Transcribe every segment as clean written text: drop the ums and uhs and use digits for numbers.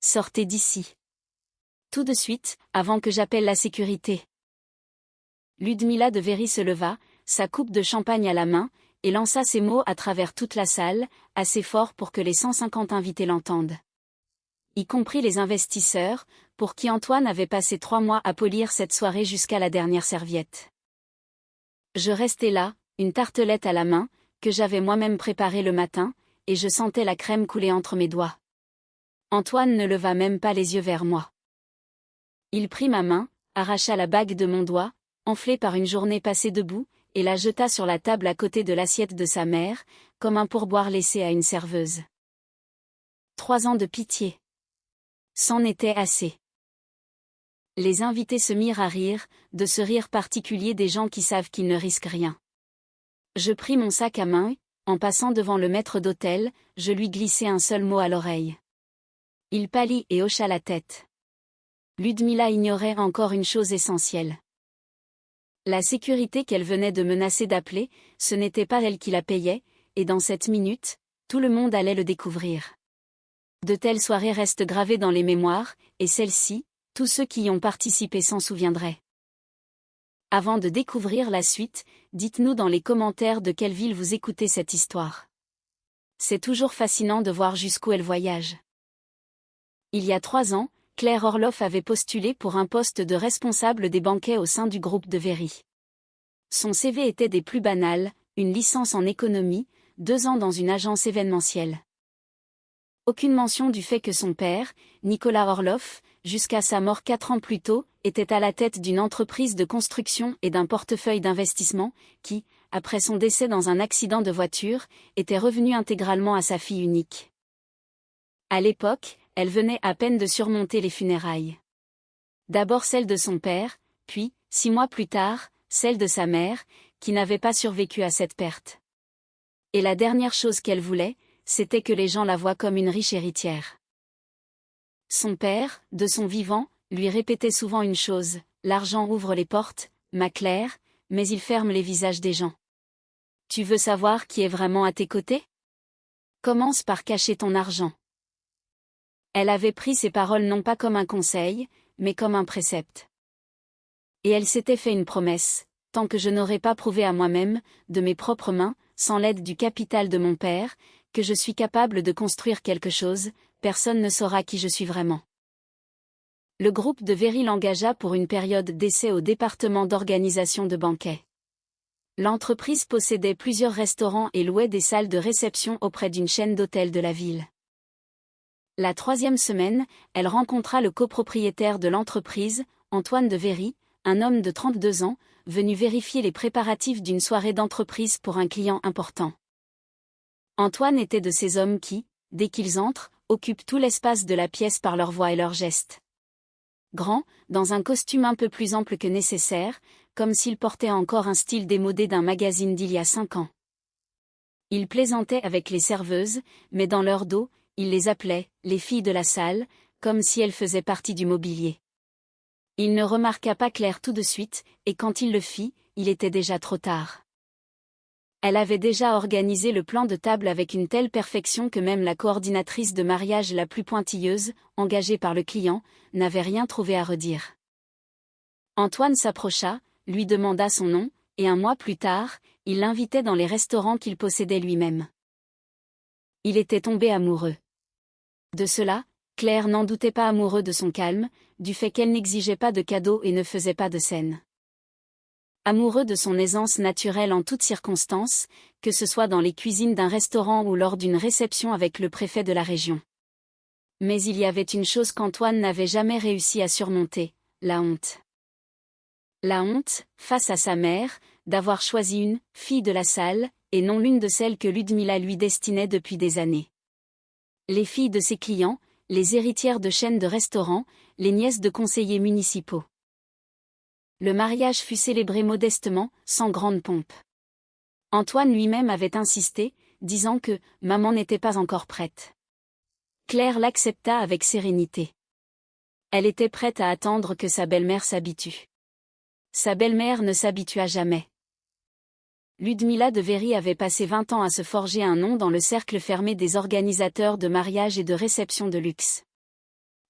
Sortez d'ici. Tout de suite, avant que j'appelle la sécurité. Ludmila de Very se leva, sa coupe de champagne à la main, et lança ces mots à travers toute la salle, assez fort pour que les 150 invités l'entendent. Y compris les investisseurs, pour qui Antoine avait passé 3 mois à polir cette soirée jusqu'à la dernière serviette. Je restais là, une tartelette à la main, que j'avais moi-même préparée le matin, et je sentais la crème couler entre mes doigts. Antoine ne leva même pas les yeux vers moi. Il prit ma main, arracha la bague de mon doigt, enflée par une journée passée debout, et la jeta sur la table à côté de l'assiette de sa mère, comme un pourboire laissé à une serveuse. 3 ans de pitié. C'en était assez. Les invités se mirent à rire, de ce rire particulier des gens qui savent qu'ils ne risquent rien. Je pris mon sac à main, en passant devant le maître d'hôtel, je lui glissai un seul mot à l'oreille. Il pâlit et hocha la tête. Ludmila ignorait encore une chose essentielle. La sécurité qu'elle venait de menacer d'appeler, ce n'était pas elle qui la payait, et dans cette minute, tout le monde allait le découvrir. De telles soirées restent gravées dans les mémoires, et celle-ci, tous ceux qui y ont participé s'en souviendraient. Avant de découvrir la suite, dites-nous dans les commentaires de quelle ville vous écoutez cette histoire. C'est toujours fascinant de voir jusqu'où elle voyage. Il y a 3 ans, Claire Orloff avait postulé pour un poste de responsable des banquets au sein du groupe de Very. Son CV était des plus banals, une licence en économie, 2 ans dans une agence événementielle. Aucune mention du fait que son père, Nicolas Orloff, jusqu'à sa mort 4 ans plus tôt, était à la tête d'une entreprise de construction et d'un portefeuille d'investissement, qui, après son décès dans un accident de voiture, était revenu intégralement à sa fille unique. À l'époque, elle venait à peine de surmonter les funérailles. D'abord celle de son père, puis, 6 mois plus tard, celle de sa mère, qui n'avait pas survécu à cette perte. Et la dernière chose qu'elle voulait, c'était que les gens la voient comme une riche héritière. Son père, de son vivant, lui répétait souvent une chose: l'argent ouvre les portes, ma Claire, mais il ferme les visages des gens. Tu veux savoir qui est vraiment à tes côtés? Commence par cacher ton argent. Elle avait pris ces paroles non pas comme un conseil, mais comme un précepte. Et elle s'était fait une promesse: tant que je n'aurai pas prouvé à moi-même, de mes propres mains, sans l'aide du capital de mon père, que je suis capable de construire quelque chose, personne ne saura qui je suis vraiment. Le groupe de Very l'engagea pour une période d'essai au département d'organisation de banquets. L'entreprise possédait plusieurs restaurants et louait des salles de réception auprès d'une chaîne d'hôtels de la ville. La 3e semaine, elle rencontra le copropriétaire de l'entreprise, Antoine de Very, un homme de 32 ans, venu vérifier les préparatifs d'une soirée d'entreprise pour un client important. Antoine était de ces hommes qui, dès qu'ils entrent, occupent tout l'espace de la pièce par leur voix et leurs gestes. Grand, dans un costume un peu plus ample que nécessaire, comme s'il portait encore un style démodé d'un magazine d'il y a 5 ans. Il plaisantait avec les serveuses, mais dans leur dos, il les appelait « les filles de la salle », comme si elles faisaient partie du mobilier. Il ne remarqua pas Claire tout de suite, et quand il le fit, il était déjà trop tard. Elle avait déjà organisé le plan de table avec une telle perfection que même la coordinatrice de mariage la plus pointilleuse, engagée par le client, n'avait rien trouvé à redire. Antoine s'approcha, lui demanda son nom, et 1 mois plus tard, il l'invitait dans les restaurants qu'il possédait lui-même. Il était tombé amoureux. De cela, Claire n'en doutait pas, amoureux de son calme, du fait qu'elle n'exigeait pas de cadeaux et ne faisait pas de scènes. Amoureux de son aisance naturelle en toutes circonstances, que ce soit dans les cuisines d'un restaurant ou lors d'une réception avec le préfet de la région. Mais il y avait une chose qu'Antoine n'avait jamais réussi à surmonter, la honte. La honte, face à sa mère, d'avoir choisi une fille de la salle, et non l'une de celles que Ludmila lui destinait depuis des années. Les filles de ses clients, les héritières de chaînes de restaurants, les nièces de conseillers municipaux. Le mariage fut célébré modestement, sans grande pompe. Antoine lui-même avait insisté, disant que « maman n'était pas encore prête ». Claire l'accepta avec sérénité. Elle était prête à attendre que sa belle-mère s'habitue. Sa belle-mère ne s'habitua jamais. Ludmila de Very avait passé 20 ans à se forger un nom dans le cercle fermé des organisateurs de mariages et de réceptions de luxe.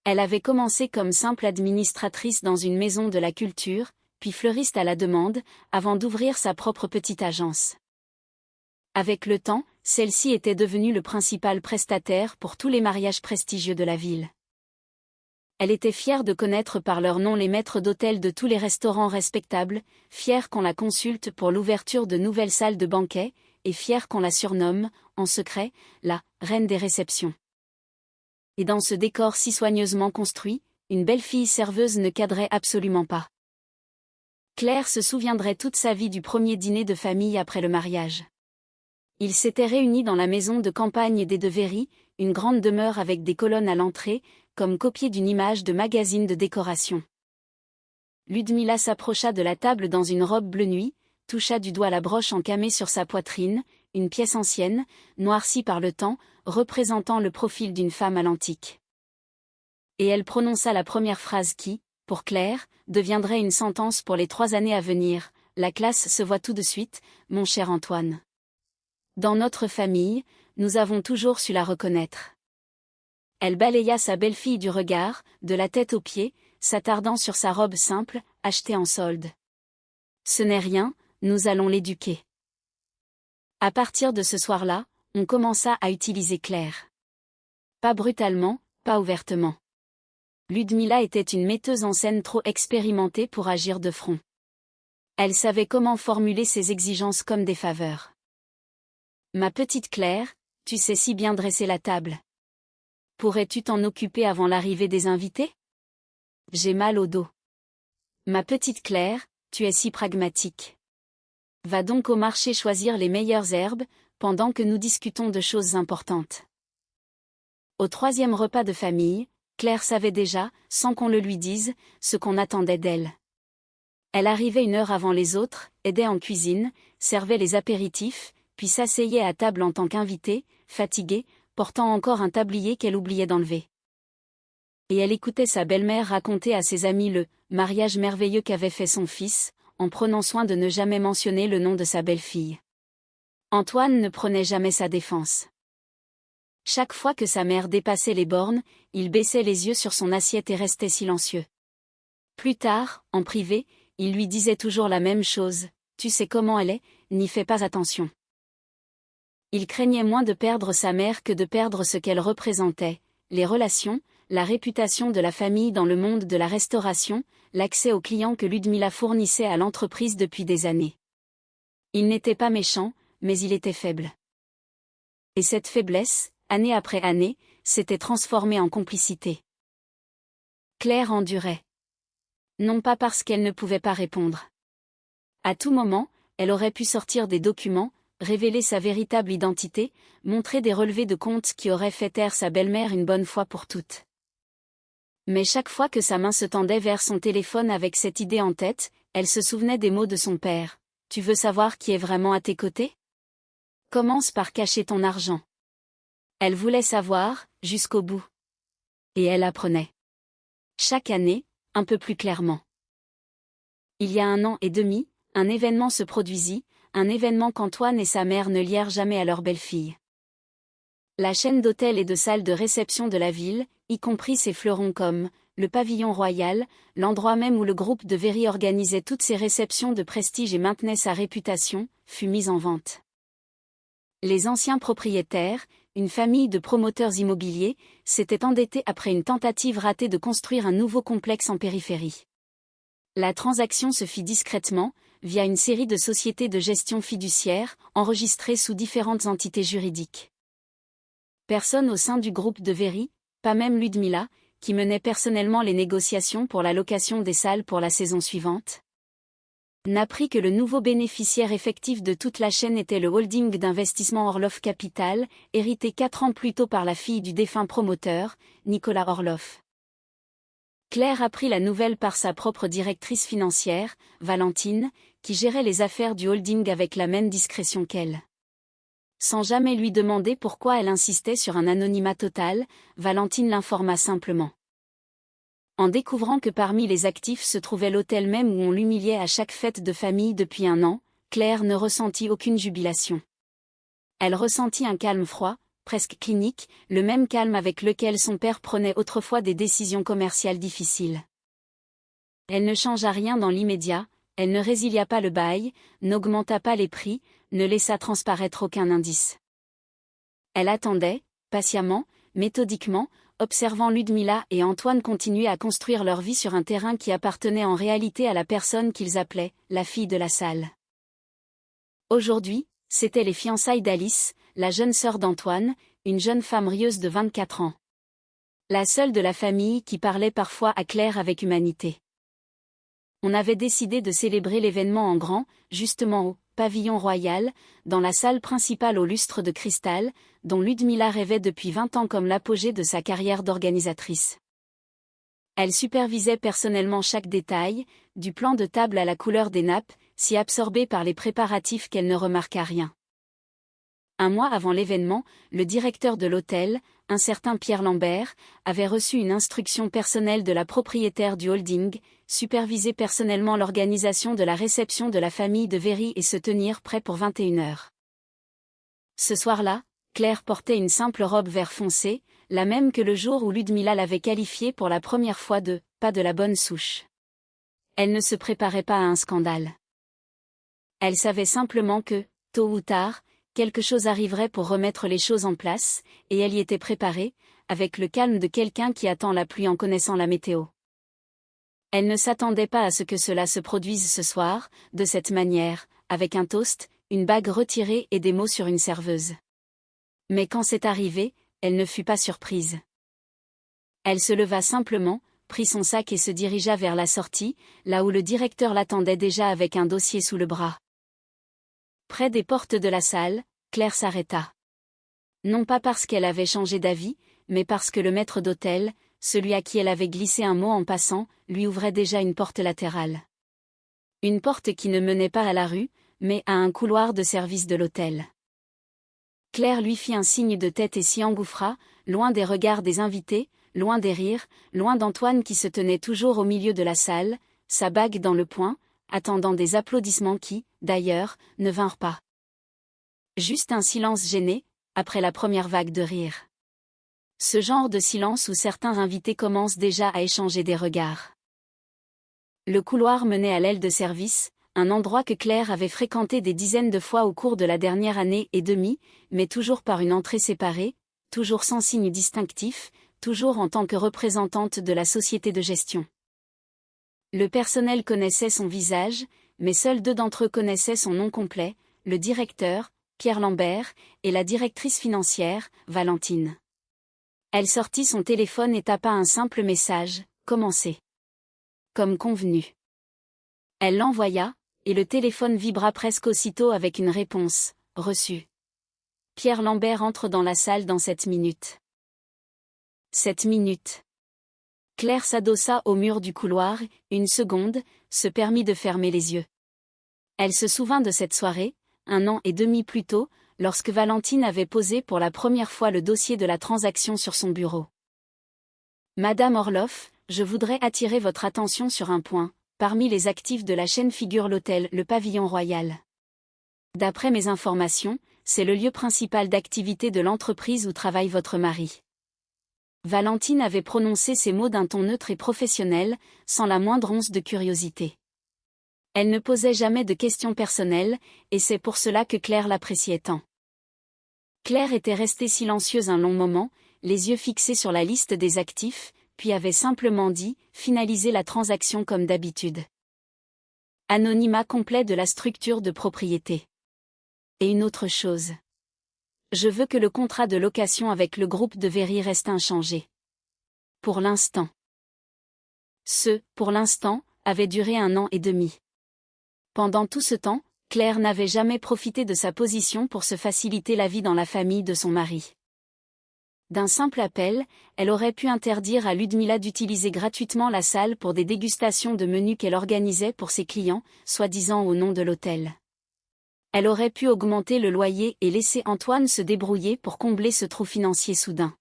Elle avait commencé comme simple administratrice dans une maison de la culture, puis fleuriste à la demande, avant d'ouvrir sa propre petite agence. Avec le temps, celle-ci était devenue le principal prestataire pour tous les mariages prestigieux de la ville. Elle était fière de connaître par leur nom les maîtres d'hôtel de tous les restaurants respectables, fière qu'on la consulte pour l'ouverture de nouvelles salles de banquet, et fière qu'on la surnomme, en secret, la « reine des réceptions ». Et dans ce décor si soigneusement construit, une belle fille serveuse ne cadrait absolument pas. Claire se souviendrait toute sa vie du premier dîner de famille après le mariage. Ils s'étaient réunis dans la maison de campagne des de Véry, une grande demeure avec des colonnes à l'entrée, comme copiée d'une image de magazine de décoration. Ludmila s'approcha de la table dans une robe bleu nuit, toucha du doigt la broche en camée sur sa poitrine, une pièce ancienne, noircie par le temps, représentant le profil d'une femme à l'antique. Et elle prononça la première phrase qui, pour Claire, deviendrait une sentence pour les 3 années à venir. La classe se voit tout de suite, mon cher Antoine. Dans notre famille, nous avons toujours su la reconnaître. Elle balaya sa belle-fille du regard, de la tête aux pieds, s'attardant sur sa robe simple, achetée en solde. Ce n'est rien, nous allons l'éduquer. À partir de ce soir-là, on commença à utiliser Claire. Pas brutalement, pas ouvertement. Ludmila était une metteuse en scène trop expérimentée pour agir de front. Elle savait comment formuler ses exigences comme des faveurs. Ma petite Claire, tu sais si bien dresser la table. Pourrais-tu t'en occuper avant l'arrivée des invités? J'ai mal au dos. Ma petite Claire, tu es si pragmatique. Va donc au marché choisir les meilleures herbes, pendant que nous discutons de choses importantes. Au 3e repas de famille, Claire savait déjà, sans qu'on le lui dise, ce qu'on attendait d'elle. Elle arrivait 1 heure avant les autres, aidait en cuisine, servait les apéritifs, puis s'asseyait à table en tant qu'invitée, fatiguée, portant encore un tablier qu'elle oubliait d'enlever. Et elle écoutait sa belle-mère raconter à ses amis le mariage merveilleux qu'avait fait son fils, en prenant soin de ne jamais mentionner le nom de sa belle-fille. Antoine ne prenait jamais sa défense. Chaque fois que sa mère dépassait les bornes, il baissait les yeux sur son assiette et restait silencieux. Plus tard, en privé, il lui disait toujours la même chose, « Tu sais comment elle est, n'y fais pas attention ». Il craignait moins de perdre sa mère que de perdre ce qu'elle représentait, les relations, la réputation de la famille dans le monde de la restauration, l'accès aux clients que Ludmila fournissait à l'entreprise depuis des années. Il n'était pas méchant, mais il était faible. Et cette faiblesse, année après année, s'était transformée en complicité. Claire endurait. Non pas parce qu'elle ne pouvait pas répondre. À tout moment, elle aurait pu sortir des documents, révéler sa véritable identité, montrer des relevés de compte qui auraient fait taire sa belle-mère une bonne fois pour toutes. Mais chaque fois que sa main se tendait vers son téléphone avec cette idée en tête, elle se souvenait des mots de son père. « Tu veux savoir qui est vraiment à tes côtés? Commence par cacher ton argent. » Elle voulait savoir, jusqu'au bout. Et elle apprenait. Chaque année, un peu plus clairement. Il y a 1 an et demi, un événement se produisit, un événement qu'Antoine et sa mère ne lièrent jamais à leur belle-fille. La chaîne d'hôtels et de salles de réception de la ville, y compris ses fleurons comme le pavillon royal, l'endroit même où le groupe de Véry organisait toutes ses réceptions de prestige et maintenait sa réputation, fut mise en vente. Les anciens propriétaires, une famille de promoteurs immobiliers, s'étaient endettés après une tentative ratée de construire un nouveau complexe en périphérie. La transaction se fit discrètement, via une série de sociétés de gestion fiduciaire, enregistrées sous différentes entités juridiques. Personne au sein du groupe de Véry, pas même Ludmila, qui menait personnellement les négociations pour la location des salles pour la saison suivante, n'apprit que le nouveau bénéficiaire effectif de toute la chaîne était le holding d'investissement Orloff Capital, hérité 4 ans plus tôt par la fille du défunt promoteur, Nicolas Orloff. Claire apprit la nouvelle par sa propre directrice financière, Valentine, qui gérait les affaires du holding avec la même discrétion qu'elle. Sans jamais lui demander pourquoi elle insistait sur un anonymat total, Valentine l'informa simplement. En découvrant que parmi les actifs se trouvait l'hôtel même où on l'humiliait à chaque fête de famille depuis 1 an, Claire ne ressentit aucune jubilation. Elle ressentit un calme froid, presque clinique, le même calme avec lequel son père prenait autrefois des décisions commerciales difficiles. Elle ne changea rien dans l'immédiat, elle ne résilia pas le bail, n'augmenta pas les prix, ne laissa transparaître aucun indice. Elle attendait, patiemment, méthodiquement, observant Ludmila et Antoine continuer à construire leur vie sur un terrain qui appartenait en réalité à la personne qu'ils appelaient « la fille de la salle ». Aujourd'hui, c'étaient les fiançailles d'Alice, la jeune sœur d'Antoine, une jeune femme rieuse de 24 ans. La seule de la famille qui parlait parfois à Claire avec humanité. On avait décidé de célébrer l'événement en grand, justement au pavillon royal, dans la salle principale au lustre de cristal, dont Ludmila rêvait depuis 20 ans comme l'apogée de sa carrière d'organisatrice. Elle supervisait personnellement chaque détail, du plan de table à la couleur des nappes, si absorbée par les préparatifs qu'elle ne remarqua rien. Un mois avant l'événement, le directeur de l'hôtel, un certain Pierre Lambert, avait reçu une instruction personnelle de la propriétaire du holding, superviser personnellement l'organisation de la réception de la famille de Véry et se tenir prêt pour 21h. Ce soir-là, Claire portait une simple robe vert foncé, la même que le jour où Ludmila l'avait qualifiée pour la première fois de « pas de la bonne souche ». Elle ne se préparait pas à un scandale. Elle savait simplement que, tôt ou tard, quelque chose arriverait pour remettre les choses en place, et elle y était préparée, avec le calme de quelqu'un qui attend la pluie en connaissant la météo. Elle ne s'attendait pas à ce que cela se produise ce soir, de cette manière, avec un toast, une bague retirée et des mots sur une serveuse. Mais quand c'est arrivé, elle ne fut pas surprise. Elle se leva simplement, prit son sac et se dirigea vers la sortie, là où le directeur l'attendait déjà avec un dossier sous le bras. Près des portes de la salle, Claire s'arrêta. Non pas parce qu'elle avait changé d'avis, mais parce que le maître d'hôtel, celui à qui elle avait glissé un mot en passant, lui ouvrait déjà une porte latérale. Une porte qui ne menait pas à la rue, mais à un couloir de service de l'hôtel. Claire lui fit un signe de tête et s'y engouffra, loin des regards des invités, loin des rires, loin d'Antoine qui se tenait toujours au milieu de la salle, sa bague dans le poing, attendant des applaudissements qui, d'ailleurs, ne vinrent pas. Juste un silence gêné, après la première vague de rire. Ce genre de silence où certains invités commencent déjà à échanger des regards. Le couloir menait à l'aile de service, un endroit que Claire avait fréquenté des dizaines de fois au cours de la dernière année et demie, mais toujours par une entrée séparée, toujours sans signe distinctif, toujours en tant que représentante de la société de gestion. Le personnel connaissait son visage, mais seuls 2 d'entre eux connaissaient son nom complet, le directeur, Pierre Lambert, et la directrice financière, Valentine. Elle sortit son téléphone et tapa un simple message, « Commencez ». Comme convenu. Elle l'envoya, et le téléphone vibra presque aussitôt avec une réponse, « Reçu ». Pierre Lambert entre dans la salle dans 7 minutes. 7 minutes. Claire s'adossa au mur du couloir, une seconde, se permit de fermer les yeux. Elle se souvint de cette soirée, 1 an et demi plus tôt, lorsque Valentine avait posé pour la première fois le dossier de la transaction sur son bureau. « Madame Orloff, je voudrais attirer votre attention sur un point. Parmi les actifs de la chaîne figure l'hôtel Le Pavillon Royal. D'après mes informations, c'est le lieu principal d'activité de l'entreprise où travaille votre mari. » Valentine avait prononcé ces mots d'un ton neutre et professionnel, sans la moindre once de curiosité. Elle ne posait jamais de questions personnelles, et c'est pour cela que Claire l'appréciait tant. Claire était restée silencieuse un long moment, les yeux fixés sur la liste des actifs, puis avait simplement dit « finaliser la transaction comme d'habitude ». Anonymat complet de la structure de propriété. Et une autre chose. Je veux que le contrat de location avec le groupe de Véry reste inchangé. Pour l'instant. Pour l'instant, avait duré 1 an et demi. Pendant tout ce temps, Claire n'avait jamais profité de sa position pour se faciliter la vie dans la famille de son mari. D'un simple appel, elle aurait pu interdire à Ludmila d'utiliser gratuitement la salle pour des dégustations de menus qu'elle organisait pour ses clients, soi-disant au nom de l'hôtel. Elle aurait pu augmenter le loyer et laisser Antoine se débrouiller pour combler ce trou financier soudain.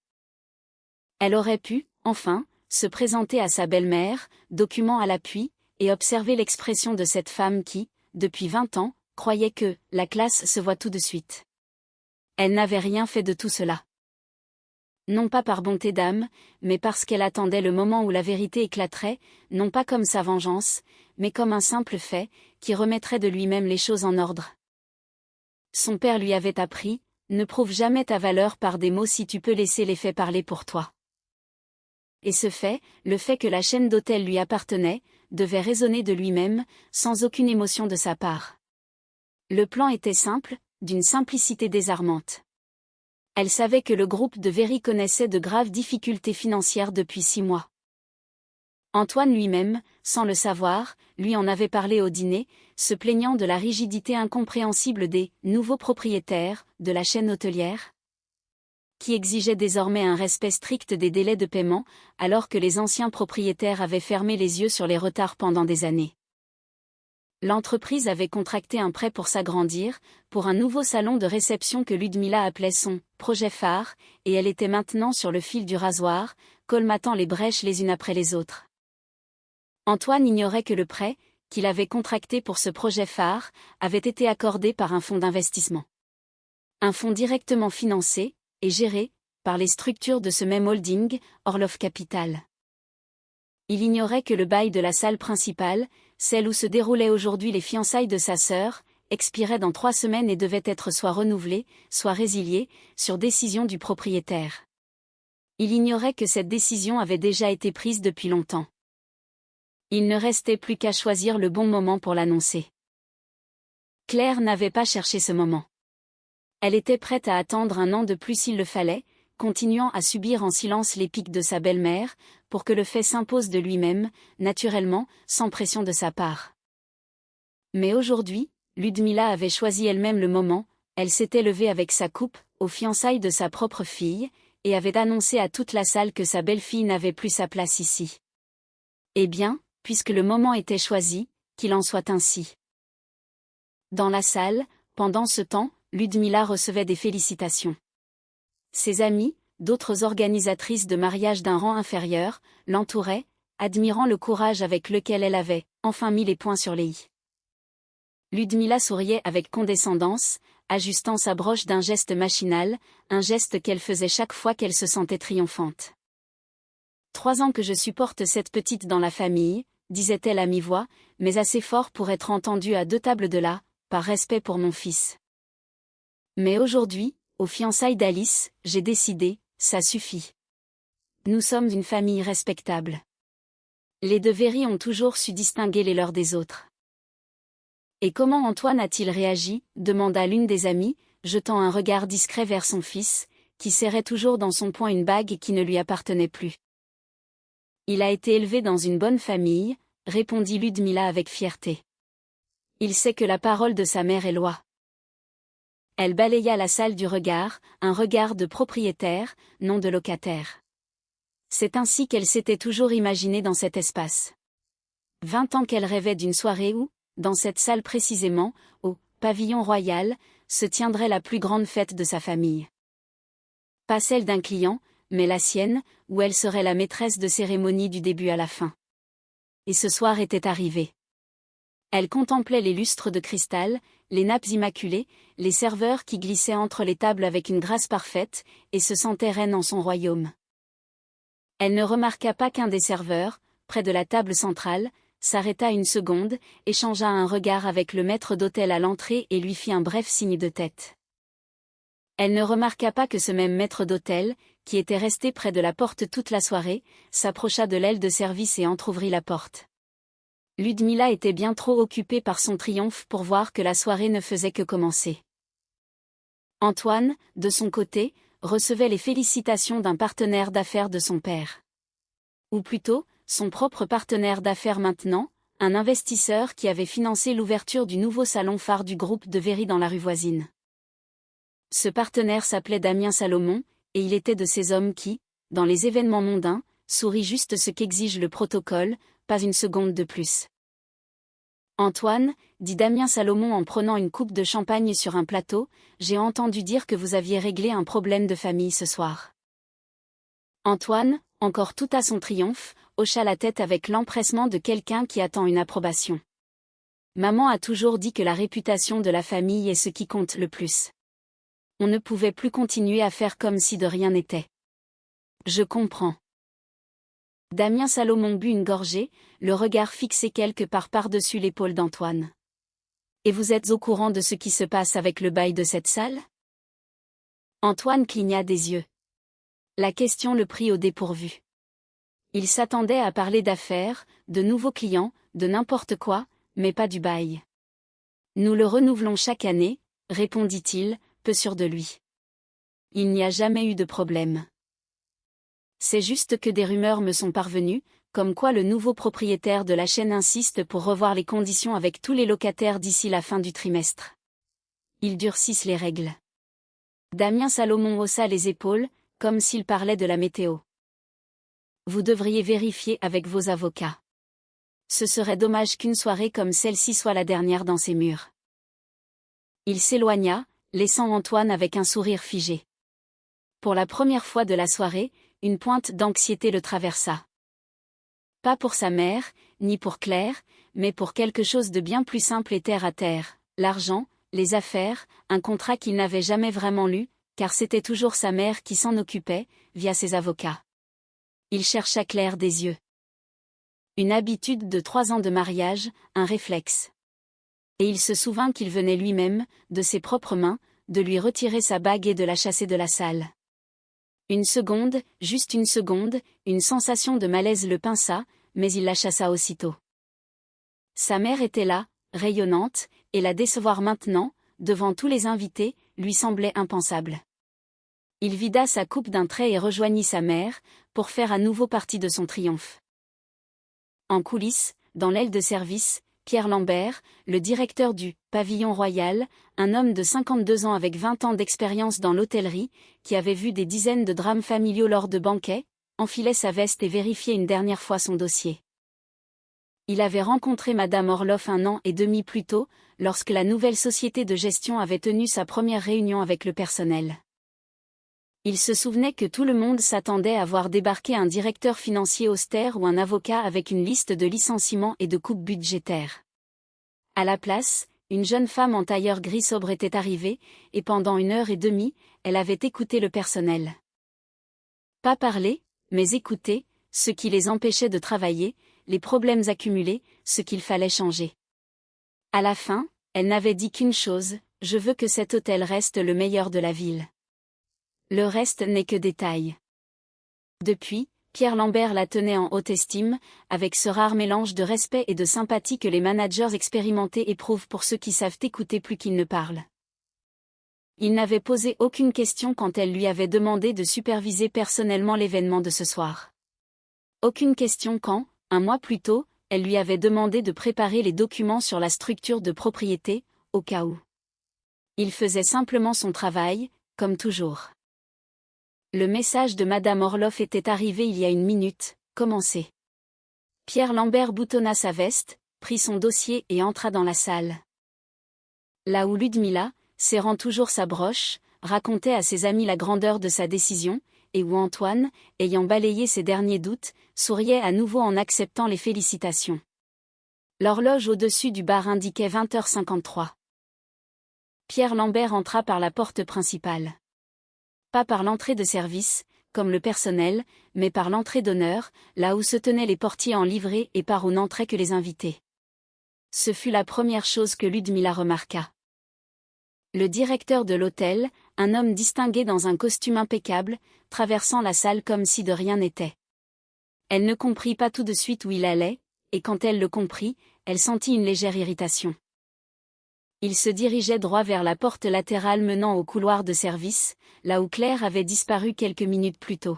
Elle aurait pu, enfin, se présenter à sa belle-mère, document à l'appui, et observer l'expression de cette femme qui, depuis 20 ans, croyait que « la classe se voit tout de suite ». Elle n'avait rien fait de tout cela. Non pas par bonté d'âme, mais parce qu'elle attendait le moment où la vérité éclaterait, non pas comme sa vengeance, mais comme un simple fait, qui remettrait de lui-même les choses en ordre. Son père lui avait appris, ne prouve jamais ta valeur par des mots si tu peux laisser les faits parler pour toi. Et ce fait, le fait que la chaîne d'hôtels lui appartenait, devait résonner de lui-même, sans aucune émotion de sa part. Le plan était simple, d'une simplicité désarmante. Elle savait que le groupe de Véry connaissait de graves difficultés financières depuis 6 mois. Antoine lui-même, sans le savoir, lui en avait parlé au dîner, se plaignant de la rigidité incompréhensible des « nouveaux propriétaires » de la chaîne hôtelière, qui exigeait désormais un respect strict des délais de paiement, alors que les anciens propriétaires avaient fermé les yeux sur les retards pendant des années. L'entreprise avait contracté un prêt pour s'agrandir, pour un nouveau salon de réception que Ludmila appelait son « projet phare », et elle était maintenant sur le fil du rasoir, colmatant les brèches les unes après les autres. Antoine ignorait que le prêt, qu'il avait contracté pour ce projet phare, avait été accordé par un fonds d'investissement. Un fonds directement financé, et géré, par les structures de ce même holding, Orlov Capital. Il ignorait que le bail de la salle principale, celle où se déroulaient aujourd'hui les fiançailles de sa sœur, expirait dans 3 semaines et devait être soit renouvelé, soit résilié, sur décision du propriétaire. Il ignorait que cette décision avait déjà été prise depuis longtemps. Il ne restait plus qu'à choisir le bon moment pour l'annoncer. Claire n'avait pas cherché ce moment. Elle était prête à attendre 1 an de plus s'il le fallait, continuant à subir en silence les piques de sa belle-mère, pour que le fait s'impose de lui-même, naturellement, sans pression de sa part. Mais aujourd'hui, Ludmila avait choisi elle-même le moment, elle s'était levée avec sa coupe, aux fiançailles de sa propre fille, et avait annoncé à toute la salle que sa belle-fille n'avait plus sa place ici. Eh bien, puisque le moment était choisi, qu'il en soit ainsi. Dans la salle, pendant ce temps, Ludmila recevait des félicitations. Ses amies, d'autres organisatrices de mariage d'un rang inférieur, l'entouraient, admirant le courage avec lequel elle avait, enfin mis les points sur les i. Ludmila souriait avec condescendance, ajustant sa broche d'un geste machinal, un geste qu'elle faisait chaque fois qu'elle se sentait triomphante. 3 ans que je supporte cette petite dans la famille, disait-elle à mi-voix, mais assez fort pour être entendue à 2 tables de là, par respect pour mon fils. Mais aujourd'hui, aux fiançailles d'Alice, j'ai décidé, ça suffit. Nous sommes une famille respectable. Les de Véry ont toujours su distinguer les leurs des autres. Et comment Antoine a-t-il réagi, demanda l'une des amies, jetant un regard discret vers son fils, qui serrait toujours dans son poing une bague qui ne lui appartenait plus. Il a été élevé dans une bonne famille, répondit Ludmila avec fierté. Il sait que la parole de sa mère est loi. Elle balaya la salle du regard, un regard de propriétaire, non de locataire. C'est ainsi qu'elle s'était toujours imaginée dans cet espace. 20 ans qu'elle rêvait d'une soirée où, dans cette salle précisément, au pavillon royal, se tiendrait la plus grande fête de sa famille. Pas celle d'un client, mais la sienne, où elle serait la maîtresse de cérémonie du début à la fin. Et ce soir était arrivé. Elle contemplait les lustres de cristal, les nappes immaculées, les serveurs qui glissaient entre les tables avec une grâce parfaite, et se sentait reine en son royaume. Elle ne remarqua pas qu'un des serveurs, près de la table centrale, s'arrêta 1 seconde, échangea un regard avec le maître d'hôtel à l'entrée et lui fit un bref signe de tête. Elle ne remarqua pas que ce même maître d'hôtel, qui était resté près de la porte toute la soirée, s'approcha de l'aile de service et entr'ouvrit la porte. Ludmila était bien trop occupée par son triomphe pour voir que la soirée ne faisait que commencer. Antoine, de son côté, recevait les félicitations d'un partenaire d'affaires de son père. Ou plutôt, son propre partenaire d'affaires maintenant, un investisseur qui avait financé l'ouverture du nouveau salon phare du groupe de Véry dans la rue voisine. Ce partenaire s'appelait Damien Salomon, et il était de ces hommes qui, dans les événements mondains, sourient juste ce qu'exige le protocole, pas 1 seconde de plus. Antoine, dit Damien Salomon en prenant une coupe de champagne sur un plateau, j'ai entendu dire que vous aviez réglé un problème de famille ce soir. Antoine, encore tout à son triomphe, hocha la tête avec l'empressement de quelqu'un qui attend une approbation. Maman a toujours dit que la réputation de la famille est ce qui compte le plus. On ne pouvait plus continuer à faire comme si de rien n'était. Je comprends. Damien Salomon but une gorgée, le regard fixé quelque part par-dessus l'épaule d'Antoine. Et vous êtes au courant de ce qui se passe avec le bail de cette salle? Antoine cligna des yeux. La question le prit au dépourvu. Il s'attendait à parler d'affaires, de nouveaux clients, de n'importe quoi, mais pas du bail. Nous le renouvelons chaque année, répondit-il, peu sûr de lui. Il n'y a jamais eu de problème. C'est juste que des rumeurs me sont parvenues, comme quoi le nouveau propriétaire de la chaîne insiste pour revoir les conditions avec tous les locataires d'ici la fin du trimestre. Ils durcissent les règles. Damien Salomon haussa les épaules, comme s'il parlait de la météo. Vous devriez vérifier avec vos avocats. Ce serait dommage qu'une soirée comme celle-ci soit la dernière dans ces murs. Il s'éloigna, laissant Antoine avec un sourire figé. Pour la première fois de la soirée, une pointe d'anxiété le traversa. Pas pour sa mère, ni pour Claire, mais pour quelque chose de bien plus simple et terre à terre, l'argent, les affaires, un contrat qu'il n'avait jamais vraiment lu, car c'était toujours sa mère qui s'en occupait, via ses avocats. Il chercha Claire des yeux. Une habitude de 3 ans de mariage, un réflexe. Et il se souvint qu'il venait lui-même, de ses propres mains, de lui retirer sa bague et de la chasser de la salle. Une seconde, juste une seconde, une sensation de malaise le pinça, mais il la chassa aussitôt. Sa mère était là, rayonnante, et la décevoir maintenant, devant tous les invités, lui semblait impensable. Il vida sa coupe d'un trait et rejoignit sa mère, pour faire à nouveau partie de son triomphe. En coulisses, dans l'aile de service, Pierre Lambert, le directeur du Pavillon Royal, un homme de 52 ans avec 20 ans d'expérience dans l'hôtellerie, qui avait vu des dizaines de drames familiaux lors de banquets, enfilait sa veste et vérifiait une dernière fois son dossier. Il avait rencontré Madame Orloff 1 an et demi plus tôt, lorsque la nouvelle société de gestion avait tenu sa première réunion avec le personnel. Il se souvenait que tout le monde s'attendait à voir débarquer un directeur financier austère ou un avocat avec une liste de licenciements et de coupes budgétaires. À la place, une jeune femme en tailleur gris sobre était arrivée, et pendant 1 heure et demie, elle avait écouté le personnel. Pas parler, mais écouter, ce qui les empêchait de travailler, les problèmes accumulés, ce qu'il fallait changer. À la fin, elle n'avait dit qu'une chose, je veux que cet hôtel reste le meilleur de la ville. Le reste n'est que détail. Depuis, Pierre Lambert la tenait en haute estime, avec ce rare mélange de respect et de sympathie que les managers expérimentés éprouvent pour ceux qui savent écouter plus qu'ils ne parlent. Il n'avait posé aucune question quand elle lui avait demandé de superviser personnellement l'événement de ce soir. Aucune question quand, 1 mois plus tôt, elle lui avait demandé de préparer les documents sur la structure de propriété, au cas où. Il faisait simplement son travail, comme toujours. Le message de Madame Orloff était arrivé il y a 1 minute, commencez. Pierre Lambert boutonna sa veste, prit son dossier et entra dans la salle. Là où Ludmila, serrant toujours sa broche, racontait à ses amis la grandeur de sa décision, et où Antoine, ayant balayé ses derniers doutes, souriait à nouveau en acceptant les félicitations. L'horloge au-dessus du bar indiquait 20h53. Pierre Lambert entra par la porte principale. Pas par l'entrée de service, comme le personnel, mais par l'entrée d'honneur, là où se tenaient les portiers en livrée et par où n'entraient que les invités. Ce fut la première chose que Ludmila remarqua. Le directeur de l'hôtel, un homme distingué dans un costume impeccable, traversant la salle comme si de rien n'était. Elle ne comprit pas tout de suite où il allait, et quand elle le comprit, elle sentit une légère irritation. Il se dirigeait droit vers la porte latérale menant au couloir de service, là où Claire avait disparu quelques minutes plus tôt.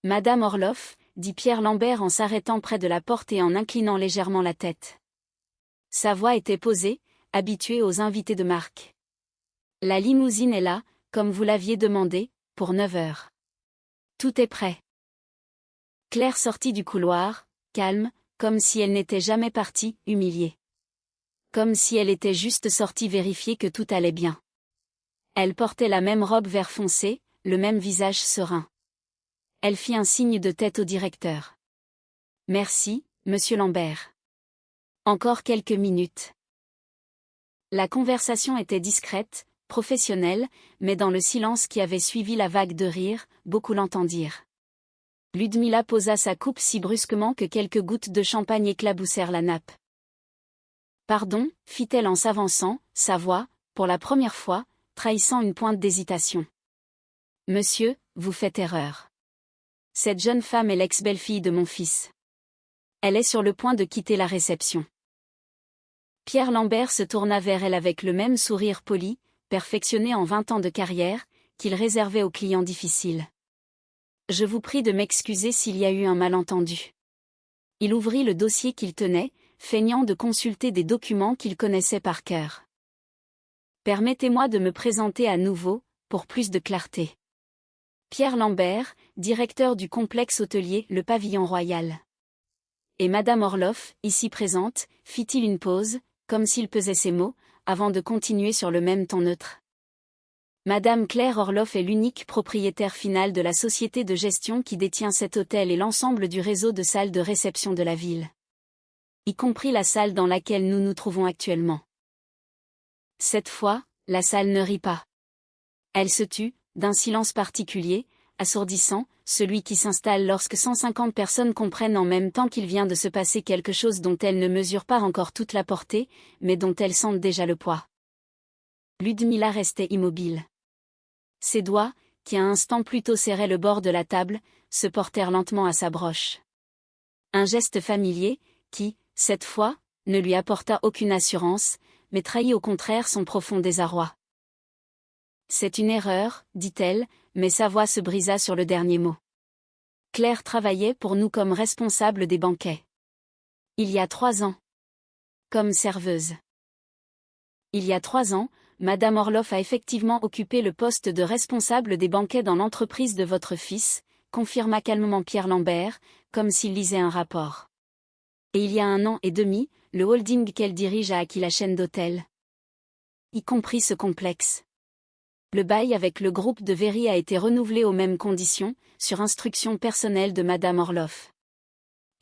Madame Orloff, dit Pierre Lambert en s'arrêtant près de la porte et en inclinant légèrement la tête. Sa voix était posée, habituée aux invités de marque. La limousine est là, comme vous l'aviez demandé, pour 9 heures. Tout est prêt. Claire sortit du couloir, calme, comme si elle n'était jamais partie, humiliée. Comme si elle était juste sortie vérifier que tout allait bien. Elle portait la même robe vert foncé, le même visage serein. Elle fit un signe de tête au directeur. Merci, monsieur Lambert. Encore quelques minutes. La conversation était discrète, professionnel, mais dans le silence qui avait suivi la vague de rire, beaucoup l'entendirent. Ludmila posa sa coupe si brusquement que quelques gouttes de champagne éclaboussèrent la nappe. « Pardon, fit-elle en s'avançant, sa voix, pour la première fois, trahissant une pointe d'hésitation. « Monsieur, vous faites erreur. Cette jeune femme est l'ex-belle-fille de mon fils. Elle est sur le point de quitter la réception. » Pierre Lambert se tourna vers elle avec le même sourire poli, perfectionné en 20 ans de carrière, qu'il réservait aux clients difficiles. « Je vous prie de m'excuser s'il y a eu un malentendu. » Il ouvrit le dossier qu'il tenait, feignant de consulter des documents qu'il connaissait par cœur. « Permettez-moi de me présenter à nouveau, pour plus de clarté. Pierre Lambert, directeur du complexe hôtelier Le Pavillon Royal. » Et Madame Orloff, ici présente, fit-il une pause, comme s'il pesait ses mots, avant de continuer sur le même ton neutre. Madame Claire Orloff est l'unique propriétaire finale de la société de gestion qui détient cet hôtel et l'ensemble du réseau de salles de réception de la ville. Y compris la salle dans laquelle nous nous trouvons actuellement. Cette fois, la salle ne rit pas. Elle se tut, d'un silence particulier, assourdissant, celui qui s'installe lorsque 150 personnes comprennent en même temps qu'il vient de se passer quelque chose dont elles ne mesurent pas encore toute la portée, mais dont elles sentent déjà le poids. Ludmila restait immobile. Ses doigts, qui un instant plus tôt serraient le bord de la table, se portèrent lentement à sa broche. Un geste familier, qui, cette fois, ne lui apporta aucune assurance, mais trahit au contraire son profond désarroi. « C'est une erreur, dit-elle, mais sa voix se brisa sur le dernier mot. Claire travaillait pour nous comme responsable des banquets. Il y a 3 ans. Comme serveuse. Il y a 3 ans, Madame Orloff a effectivement occupé le poste de responsable des banquets dans l'entreprise de votre fils, confirma calmement Pierre Lambert, comme s'il lisait un rapport. Et il y a 1 an et demi, le holding qu'elle dirige a acquis la chaîne d'hôtels. Y compris ce complexe. Le bail avec le groupe de Véry a été renouvelé aux mêmes conditions, sur instruction personnelle de Madame Orloff.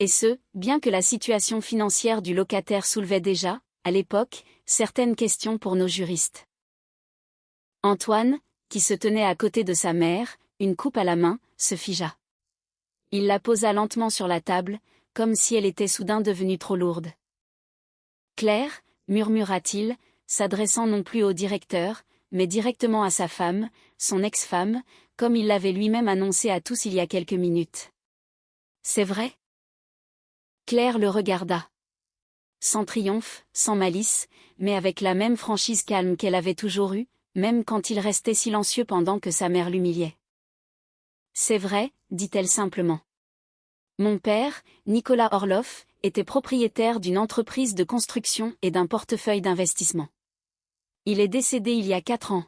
Et ce, bien que la situation financière du locataire soulevait déjà, à l'époque, certaines questions pour nos juristes. Antoine, qui se tenait à côté de sa mère, une coupe à la main, se figea. Il la posa lentement sur la table, comme si elle était soudain devenue trop lourde. « Claire, murmura-t-il, s'adressant non plus au directeur, mais directement à sa femme, son ex-femme, comme il l'avait lui-même annoncé à tous il y a quelques minutes. « C'est vrai ?» Claire le regarda. Sans triomphe, sans malice, mais avec la même franchise calme qu'elle avait toujours eue, même quand il restait silencieux pendant que sa mère l'humiliait. « C'est vrai, dit-elle simplement. Mon père, Nicolas Orloff, était propriétaire d'une entreprise de construction et d'un portefeuille d'investissement. Il est décédé il y a 4 ans.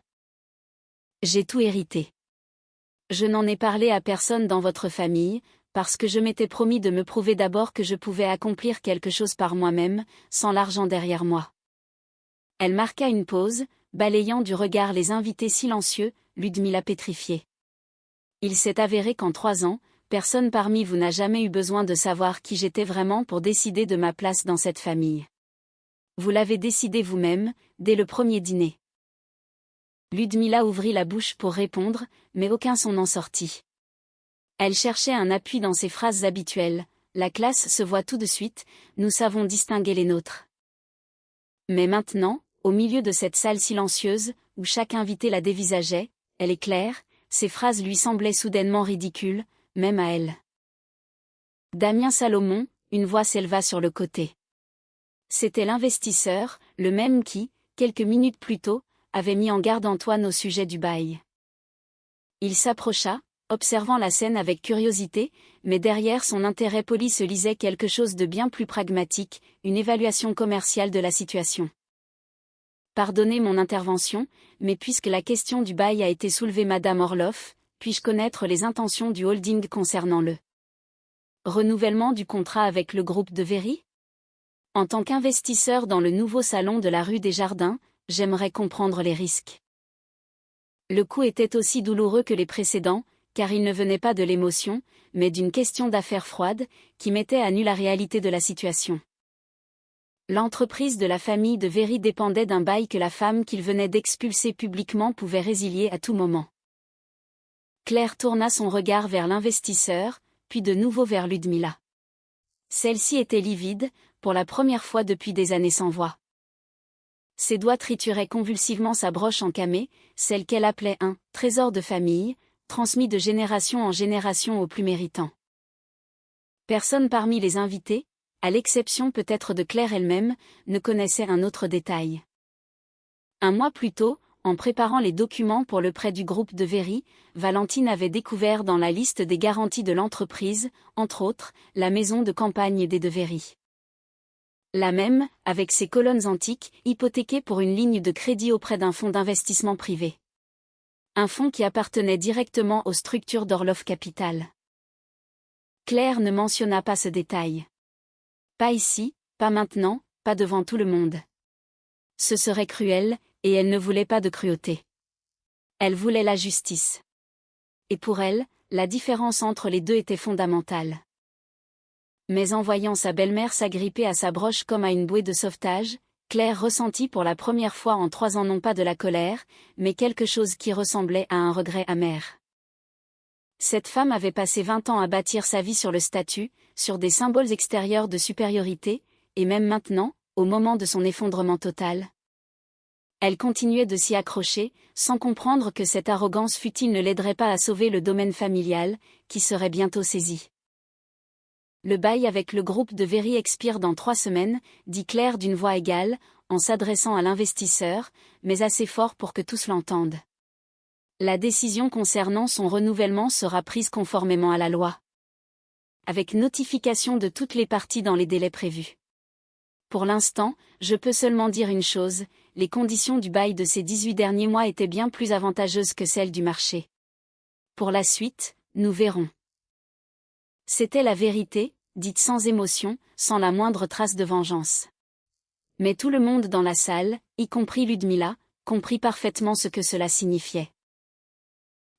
J'ai tout hérité. Je n'en ai parlé à personne dans votre famille, parce que je m'étais promis de me prouver d'abord que je pouvais accomplir quelque chose par moi-même, sans l'argent derrière moi. » Elle marqua une pause, balayant du regard les invités silencieux, Ludmila pétrifiée. « Il s'est avéré qu'en 3 ans, personne parmi vous n'a jamais eu besoin de savoir qui j'étais vraiment pour décider de ma place dans cette famille. Vous l'avez décidé vous-même, dès le premier dîner. » Ludmila ouvrit la bouche pour répondre, mais aucun son n'en sortit. Elle cherchait un appui dans ses phrases habituelles. La classe se voit tout de suite, nous savons distinguer les nôtres. Mais maintenant, au milieu de cette salle silencieuse, où chaque invité la dévisageait, elle est claire, ses phrases lui semblaient soudainement ridicules, même à elle. Damien Salomon, une voix s'éleva sur le côté. C'était l'investisseur, le même qui, quelques minutes plus tôt, avait mis en garde Antoine au sujet du bail. Il s'approcha, observant la scène avec curiosité, mais derrière son intérêt poli se lisait quelque chose de bien plus pragmatique, une évaluation commerciale de la situation. Pardonnez mon intervention, mais puisque la question du bail a été soulevée Madame Orloff, puis-je connaître les intentions du holding concernant le renouvellement du contrat avec le groupe de Véry ? En tant qu'investisseur dans le nouveau salon de la rue des Jardins, j'aimerais comprendre les risques. Le coup était aussi douloureux que les précédents, car il ne venait pas de l'émotion, mais d'une question d'affaires froide, qui mettait à nu la réalité de la situation. L'entreprise de la famille de Véry dépendait d'un bail que la femme qu'il venait d'expulser publiquement pouvait résilier à tout moment. Claire tourna son regard vers l'investisseur, puis de nouveau vers Ludmila. Celle-ci était livide, pour la première fois depuis des années sans voix. Ses doigts trituraient convulsivement sa broche en camée, celle qu'elle appelait un « trésor de famille », transmis de génération en génération aux plus méritants. Personne parmi les invités, à l'exception peut-être de Claire elle-même, ne connaissait un autre détail. Un mois plus tôt, en préparant les documents pour le prêt du groupe de Véry, Valentine avait découvert dans la liste des garanties de l'entreprise, entre autres, la maison de campagne des de Véry. La même, avec ses colonnes antiques, hypothéquée pour une ligne de crédit auprès d'un fonds d'investissement privé. Un fonds qui appartenait directement aux structures d'Orloff Capital. Claire ne mentionna pas ce détail. Pas ici, pas maintenant, pas devant tout le monde. Ce serait cruel, et elle ne voulait pas de cruauté. Elle voulait la justice. Et pour elle, la différence entre les deux était fondamentale. Mais en voyant sa belle-mère s'agripper à sa broche comme à une bouée de sauvetage, Claire ressentit pour la première fois en 3 ans non pas de la colère, mais quelque chose qui ressemblait à un regret amer. Cette femme avait passé 20 ans à bâtir sa vie sur le statut, sur des symboles extérieurs de supériorité, et même maintenant, au moment de son effondrement total. Elle continuait de s'y accrocher, sans comprendre que cette arrogance futile ne l'aiderait pas à sauver le domaine familial, qui serait bientôt saisi. Le bail avec le groupe de Véry expire dans 3 semaines, dit Claire d'une voix égale, en s'adressant à l'investisseur, mais assez fort pour que tous l'entendent. La décision concernant son renouvellement sera prise conformément à la loi. Avec notification de toutes les parties dans les délais prévus. Pour l'instant, je peux seulement dire une chose, les conditions du bail de ces 18 derniers mois étaient bien plus avantageuses que celles du marché. Pour la suite, nous verrons. C'était la vérité, dite sans émotion, sans la moindre trace de vengeance. Mais tout le monde dans la salle, y compris Ludmila, comprit parfaitement ce que cela signifiait.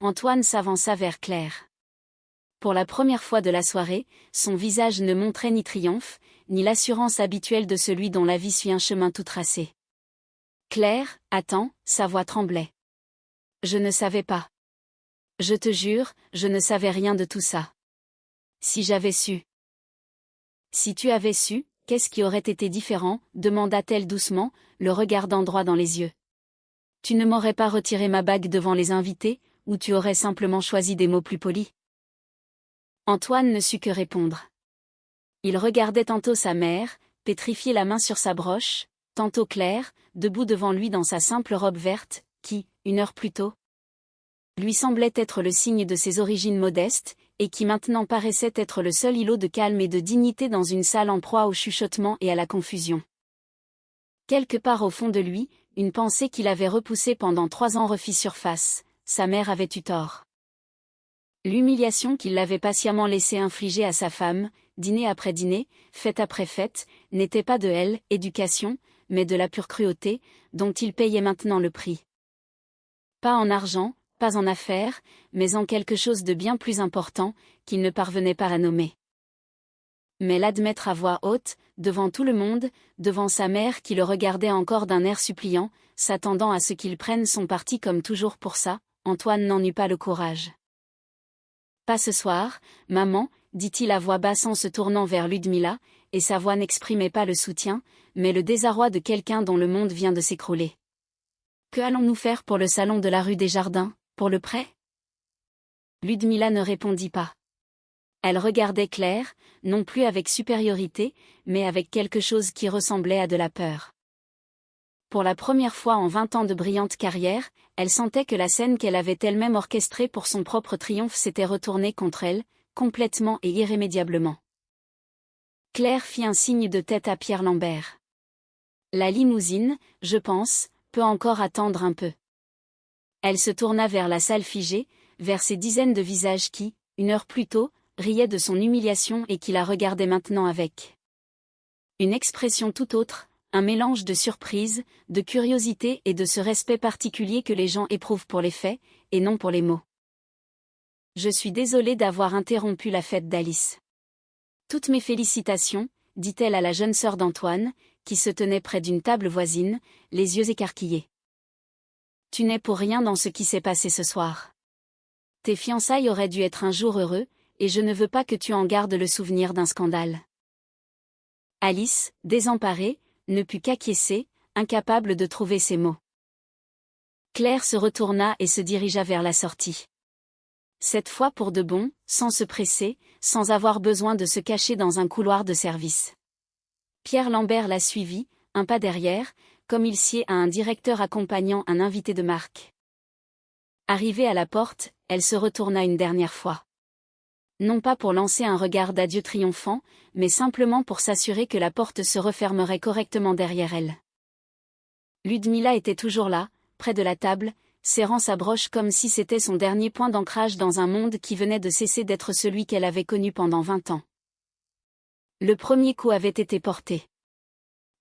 Antoine s'avança vers Claire. Pour la première fois de la soirée, son visage ne montrait ni triomphe, ni l'assurance habituelle de celui dont la vie suit un chemin tout tracé. Claire, attends, sa voix tremblait. Je ne savais pas. Je te jure, je ne savais rien de tout ça. Si j'avais su. Si tu avais su, qu'est-ce qui aurait été différent, demanda-t-elle doucement, le regardant droit dans les yeux. Tu ne m'aurais pas retiré ma bague devant les invités, ou tu aurais simplement choisi des mots plus polis. Antoine ne sut que répondre. Il regardait tantôt sa mère, pétrifiée la main sur sa broche, tantôt Claire, debout devant lui dans sa simple robe verte, qui, 1 heure plus tôt, lui semblait être le signe de ses origines modestes, et qui maintenant paraissait être le seul îlot de calme et de dignité dans une salle en proie au chuchotement et à la confusion. Quelque part au fond de lui, une pensée qu'il avait repoussée pendant 3 ans refit surface, sa mère avait eu tort. L'humiliation qu'il l'avait patiemment laissé infliger à sa femme, dîner après dîner, fête après fête, n'était pas de elle, éducation, mais de la pure cruauté, dont il payait maintenant le prix. Pas en argent, pas en affaires, mais en quelque chose de bien plus important, qu'il ne parvenait pas à nommer. Mais l'admettre à voix haute, devant tout le monde, devant sa mère qui le regardait encore d'un air suppliant, s'attendant à ce qu'il prenne son parti comme toujours pour ça, Antoine n'en eut pas le courage. Pas ce soir, maman, dit-il à voix basse en se tournant vers Ludmila, et sa voix n'exprimait pas le soutien, mais le désarroi de quelqu'un dont le monde vient de s'écrouler. Que allons-nous faire pour le salon de la rue des Jardins, pour le prêt ? Ludmila ne répondit pas. Elle regardait Claire, non plus avec supériorité, mais avec quelque chose qui ressemblait à de la peur. Pour la première fois en 20 ans de brillante carrière, elle sentait que la scène qu'elle avait elle-même orchestrée pour son propre triomphe s'était retournée contre elle, complètement et irrémédiablement. Claire fit un signe de tête à Pierre Lambert. La limousine, je pense, peut encore attendre un peu. Elle se tourna vers la salle figée, vers ces dizaines de visages qui, 1 heure plus tôt, riaient de son humiliation et qui la regardaient maintenant avec une expression tout autre, un mélange de surprise, de curiosité et de ce respect particulier que les gens éprouvent pour les faits, et non pour les mots. Je suis désolée d'avoir interrompu la fête d'Alice. Toutes mes félicitations, dit-elle à la jeune sœur d'Antoine, qui se tenait près d'une table voisine, les yeux écarquillés. Tu n'es pour rien dans ce qui s'est passé ce soir. Tes fiançailles auraient dû être un jour heureux, et je ne veux pas que tu en gardes le souvenir d'un scandale. Alice, désemparée, ne put qu'acquiescer, incapable de trouver ses mots. Claire se retourna et se dirigea vers la sortie. Cette fois pour de bon, sans se presser, sans avoir besoin de se cacher dans un couloir de service. Pierre Lambert la suivit, un pas derrière, comme il sied à un directeur accompagnant un invité de marque. Arrivée à la porte, elle se retourna une dernière fois. Non pas pour lancer un regard d'adieu triomphant, mais simplement pour s'assurer que la porte se refermerait correctement derrière elle. Ludmila était toujours là, près de la table, serrant sa broche comme si c'était son dernier point d'ancrage dans un monde qui venait de cesser d'être celui qu'elle avait connu pendant 20 ans. Le premier coup avait été porté.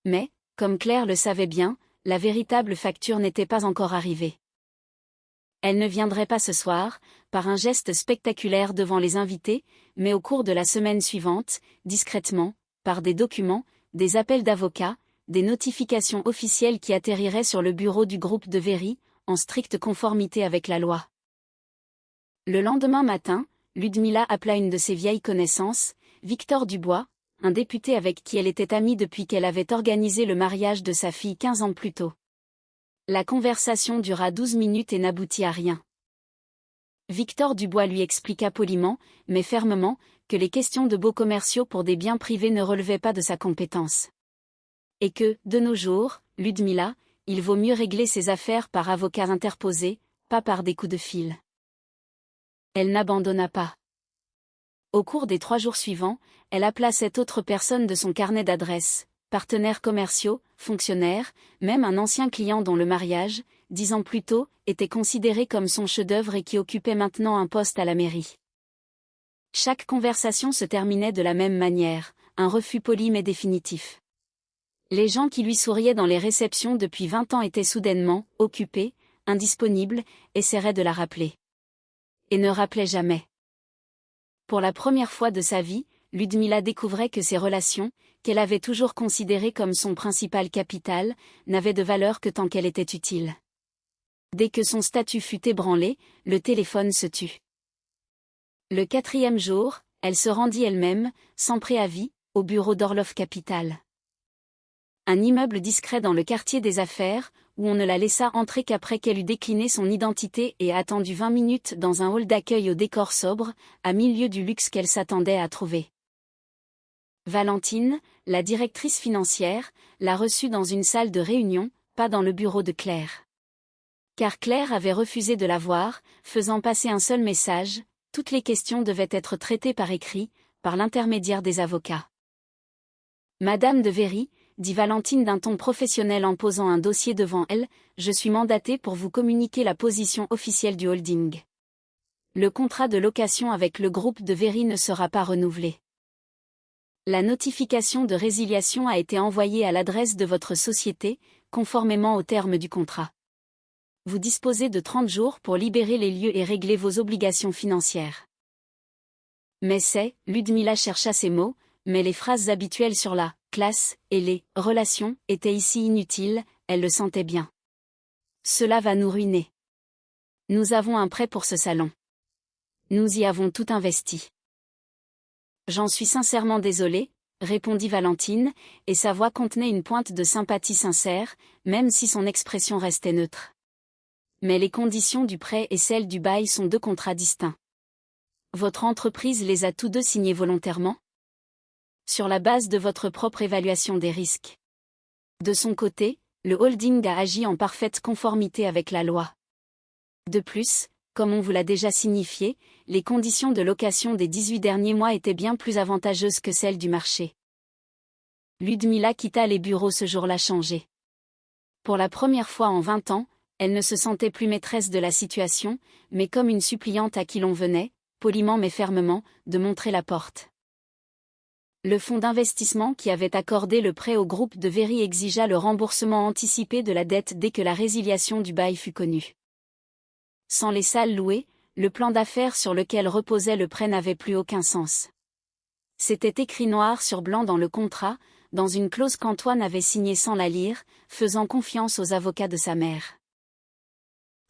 Mais, comme Claire le savait bien, la véritable facture n'était pas encore arrivée. Elle ne viendrait pas ce soir, par un geste spectaculaire devant les invités, mais au cours de la semaine suivante, discrètement, par des documents, des appels d'avocats, des notifications officielles qui atterriraient sur le bureau du groupe de Véry, en stricte conformité avec la loi. Le lendemain matin, Ludmila appela une de ses vieilles connaissances, Victor Dubois, un député avec qui elle était amie depuis qu'elle avait organisé le mariage de sa fille 15 ans plus tôt. La conversation dura 12 minutes et n'aboutit à rien. Victor Dubois lui expliqua poliment, mais fermement, que les questions de baux commerciaux pour des biens privés ne relevaient pas de sa compétence. Et que, de nos jours, Ludmila, il vaut mieux régler ses affaires par avocats interposés, pas par des coups de fil. Elle n'abandonna pas. Au cours des 3 jours suivants, elle appela cette autre personne de son carnet d'adresses, partenaires commerciaux, fonctionnaires, même un ancien client dont le mariage, 10 ans plus tôt, était considéré comme son chef-d'œuvre et qui occupait maintenant un poste à la mairie. Chaque conversation se terminait de la même manière, un refus poli mais définitif. Les gens qui lui souriaient dans les réceptions depuis 20 ans étaient soudainement occupés, indisponibles, essaieraient de la rappeler. Et ne rappelaient jamais. Pour la première fois de sa vie, Ludmila découvrait que ses relations, qu'elle avait toujours considérées comme son principal capital, n'avaient de valeur que tant qu'elle était utile. Dès que son statut fut ébranlé, le téléphone se tut. Le 4e jour, elle se rendit elle-même, sans préavis, au bureau d'Orloff Capital. Un immeuble discret dans le quartier des affaires, où on ne la laissa entrer qu'après qu'elle eut décliné son identité et attendu 20 minutes dans un hall d'accueil au décor sobre, à milieu du luxe qu'elle s'attendait à trouver. Valentine, la directrice financière, l'a reçue dans une salle de réunion, pas dans le bureau de Claire. Car Claire avait refusé de la voir, faisant passer un seul message: toutes les questions devaient être traitées par écrit, par l'intermédiaire des avocats. Madame de Véry, dit Valentine d'un ton professionnel en posant un dossier devant elle, je suis mandatée pour vous communiquer la position officielle du holding. Le contrat de location avec le groupe de Véry ne sera pas renouvelé. La notification de résiliation a été envoyée à l'adresse de votre société, conformément aux termes du contrat. Vous disposez de 30 jours pour libérer les lieux et régler vos obligations financières. Mais Ludmila chercha ses mots, mais les phrases habituelles sur la classe et les relations étaient ici inutiles, elle le sentait bien. Cela va nous ruiner. Nous avons un prêt pour ce salon. Nous y avons tout investi. J'en suis sincèrement désolée, répondit Valentine, et sa voix contenait une pointe de sympathie sincère, même si son expression restait neutre. Mais les conditions du prêt et celles du bail sont 2 contrats distincts. Votre entreprise les a tous 2 signés volontairement ? Sur la base de votre propre évaluation des risques. De son côté, le holding a agi en parfaite conformité avec la loi. De plus, comme on vous l'a déjà signifié, les conditions de location des 18 derniers mois étaient bien plus avantageuses que celles du marché. Ludmila quitta les bureaux ce jour-là changée. Pour la première fois en 20 ans, elle ne se sentait plus maîtresse de la situation, mais comme une suppliante à qui l'on venait, poliment mais fermement, de montrer la porte. Le fonds d'investissement qui avait accordé le prêt au groupe de Véry exigea le remboursement anticipé de la dette dès que la résiliation du bail fut connue. Sans les salles louées, le plan d'affaires sur lequel reposait le prêt n'avait plus aucun sens. C'était écrit noir sur blanc dans le contrat, dans une clause qu'Antoine avait signée sans la lire, faisant confiance aux avocats de sa mère.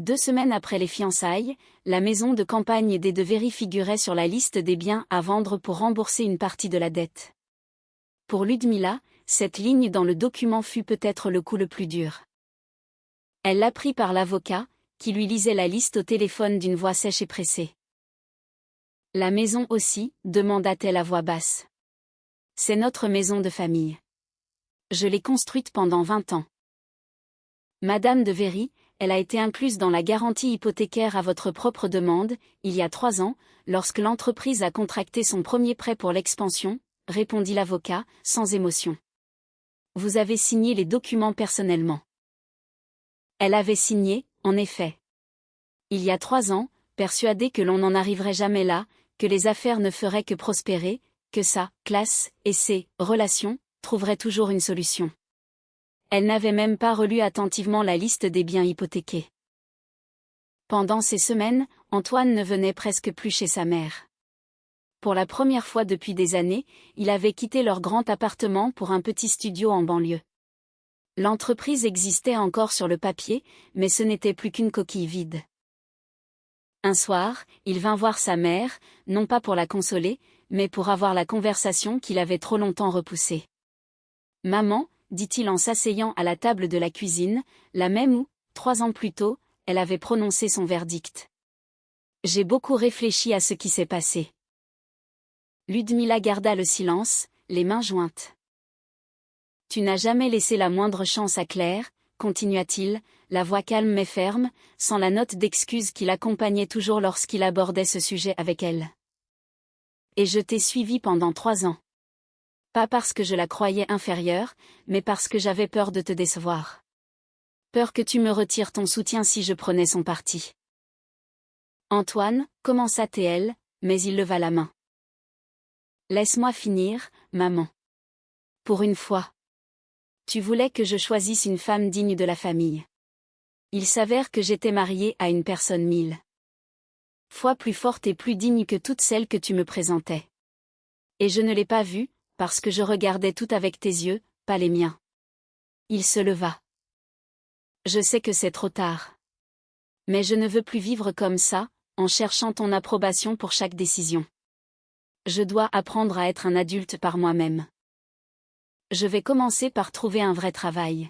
2 semaines après les fiançailles, la maison de campagne des de Véry figurait sur la liste des biens à vendre pour rembourser une partie de la dette. Pour Ludmila, cette ligne dans le document fut peut-être le coup le plus dur. Elle l'apprit par l'avocat, qui lui lisait la liste au téléphone d'une voix sèche et pressée. « La maison aussi ?» demanda-t-elle à voix basse. « C'est notre maison de famille. Je l'ai construite pendant 20 ans. Madame de Véry, elle a été incluse dans la garantie hypothécaire à votre propre demande, il y a 3 ans, lorsque l'entreprise a contracté son premier prêt pour l'expansion, » répondit l'avocat, sans émotion. « Vous avez signé les documents personnellement. » Elle avait signé, en effet. Il y a 3 ans, persuadée que l'on n'en arriverait jamais là, que les affaires ne feraient que prospérer, que sa classe et ses relations trouveraient toujours une solution. Elle n'avait même pas relu attentivement la liste des biens hypothéqués. Pendant ces semaines, Antoine ne venait presque plus chez sa mère. Pour la première fois depuis des années, il avait quitté leur grand appartement pour un petit studio en banlieue. L'entreprise existait encore sur le papier, mais ce n'était plus qu'une coquille vide. Un soir, il vint voir sa mère, non pas pour la consoler, mais pour avoir la conversation qu'il avait trop longtemps repoussée. « Maman », dit-il en s'asseyant à la table de la cuisine, la même où, 3 ans plus tôt, elle avait prononcé son verdict. « J'ai beaucoup réfléchi à ce qui s'est passé. » Ludmila garda le silence, les mains jointes. « Tu n'as jamais laissé la moindre chance à Claire, » continua-t-il, la voix calme mais ferme, sans la note d'excuse qui l'accompagnait toujours lorsqu'il abordait ce sujet avec elle. « Et je t'ai suivi pendant 3 ans. Pas parce que je la croyais inférieure, mais parce que j'avais peur de te décevoir. Peur que tu me retires ton soutien si je prenais son parti. » Antoine, commença-t-elle, mais il leva la main. « Laisse-moi finir, maman. Pour une fois. Tu voulais que je choisisse une femme digne de la famille. Il s'avère que j'étais mariée à une personne 1000 fois plus forte et plus digne que toutes celles que tu me présentais. Et je ne l'ai pas vue, parce que je regardais tout avec tes yeux, pas les miens. » Il se leva. « Je sais que c'est trop tard. Mais je ne veux plus vivre comme ça, en cherchant ton approbation pour chaque décision. Je dois apprendre à être un adulte par moi-même. Je vais commencer par trouver un vrai travail.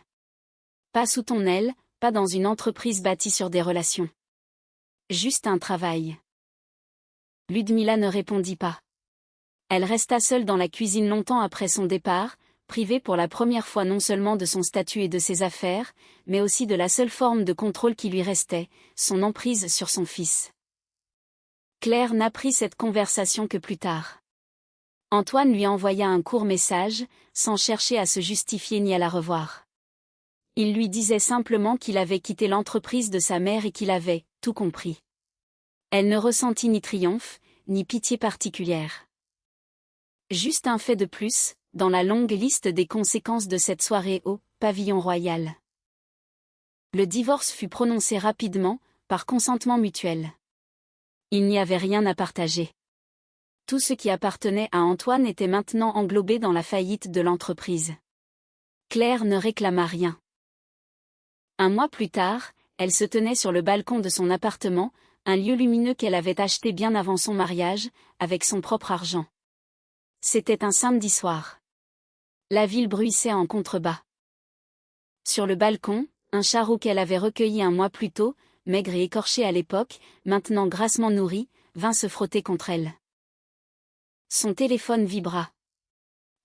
Pas sous ton aile, pas dans une entreprise bâtie sur des relations. Juste un travail. » Ludmila ne répondit pas. Elle resta seule dans la cuisine longtemps après son départ, privée pour la première fois non seulement de son statut et de ses affaires, mais aussi de la seule forme de contrôle qui lui restait, son emprise sur son fils. Claire n'apprit cette conversation que plus tard. Antoine lui envoya un court message, sans chercher à se justifier ni à la revoir. Il lui disait simplement qu'il avait quitté l'entreprise de sa mère et qu'il avait tout compris. Elle ne ressentit ni triomphe, ni pitié particulière. Juste un fait de plus, dans la longue liste des conséquences de cette soirée au Pavillon Royal. Le divorce fut prononcé rapidement, par consentement mutuel. Il n'y avait rien à partager. Tout ce qui appartenait à Antoine était maintenant englobé dans la faillite de l'entreprise. Claire ne réclama rien. Un mois plus tard, elle se tenait sur le balcon de son appartement, un lieu lumineux qu'elle avait acheté bien avant son mariage, avec son propre argent. C'était un samedi soir. La ville bruissait en contrebas. Sur le balcon, un charrot qu'elle avait recueilli un mois plus tôt, maigre et écorché à l'époque, maintenant grassement nourri, vint se frotter contre elle. Son téléphone vibra.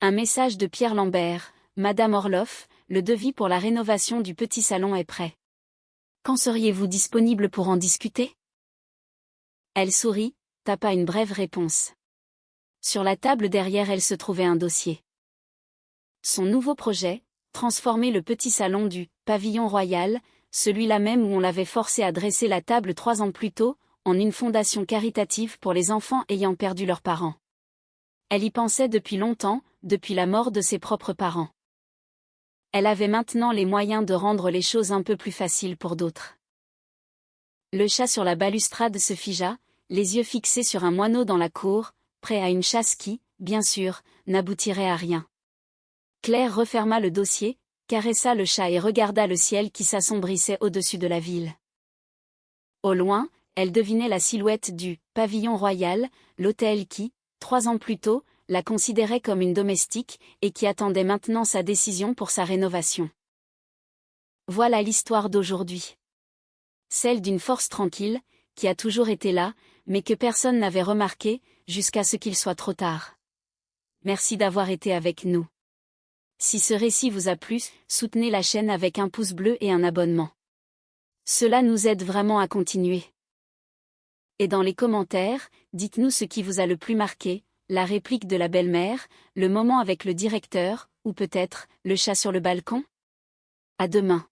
Un message de Pierre Lambert. « Madame Orloff, le devis pour la rénovation du petit salon est prêt. Quand seriez-vous disponible pour en discuter ?» Elle sourit, tapa une brève réponse. Sur la table derrière elle se trouvait un dossier. Son nouveau projet, transformer le petit salon du Pavillon Royal, celui-là même où on l'avait forcé à dresser la table 3 ans plus tôt, en une fondation caritative pour les enfants ayant perdu leurs parents. Elle y pensait depuis longtemps, depuis la mort de ses propres parents. Elle avait maintenant les moyens de rendre les choses un peu plus faciles pour d'autres. Le chat sur la balustrade se figea, les yeux fixés sur un moineau dans la cour, prêt à une chasse qui, bien sûr, n'aboutirait à rien. Claire referma le dossier, caressa le chat et regarda le ciel qui s'assombrissait au-dessus de la ville. Au loin, elle devinait la silhouette du « pavillon royal », l'hôtel qui, 3 ans plus tôt, la considérait comme une domestique et qui attendait maintenant sa décision pour sa rénovation. Voilà l'histoire d'aujourd'hui. Celle d'une force tranquille, qui a toujours été là, mais que personne n'avait remarqué, jusqu'à ce qu'il soit trop tard. Merci d'avoir été avec nous. Si ce récit vous a plu, soutenez la chaîne avec un pouce bleu et un abonnement. Cela nous aide vraiment à continuer. Et dans les commentaires, dites-nous ce qui vous a le plus marqué, la réplique de la belle-mère, le moment avec le directeur, ou peut-être, le chat sur le balcon. À demain.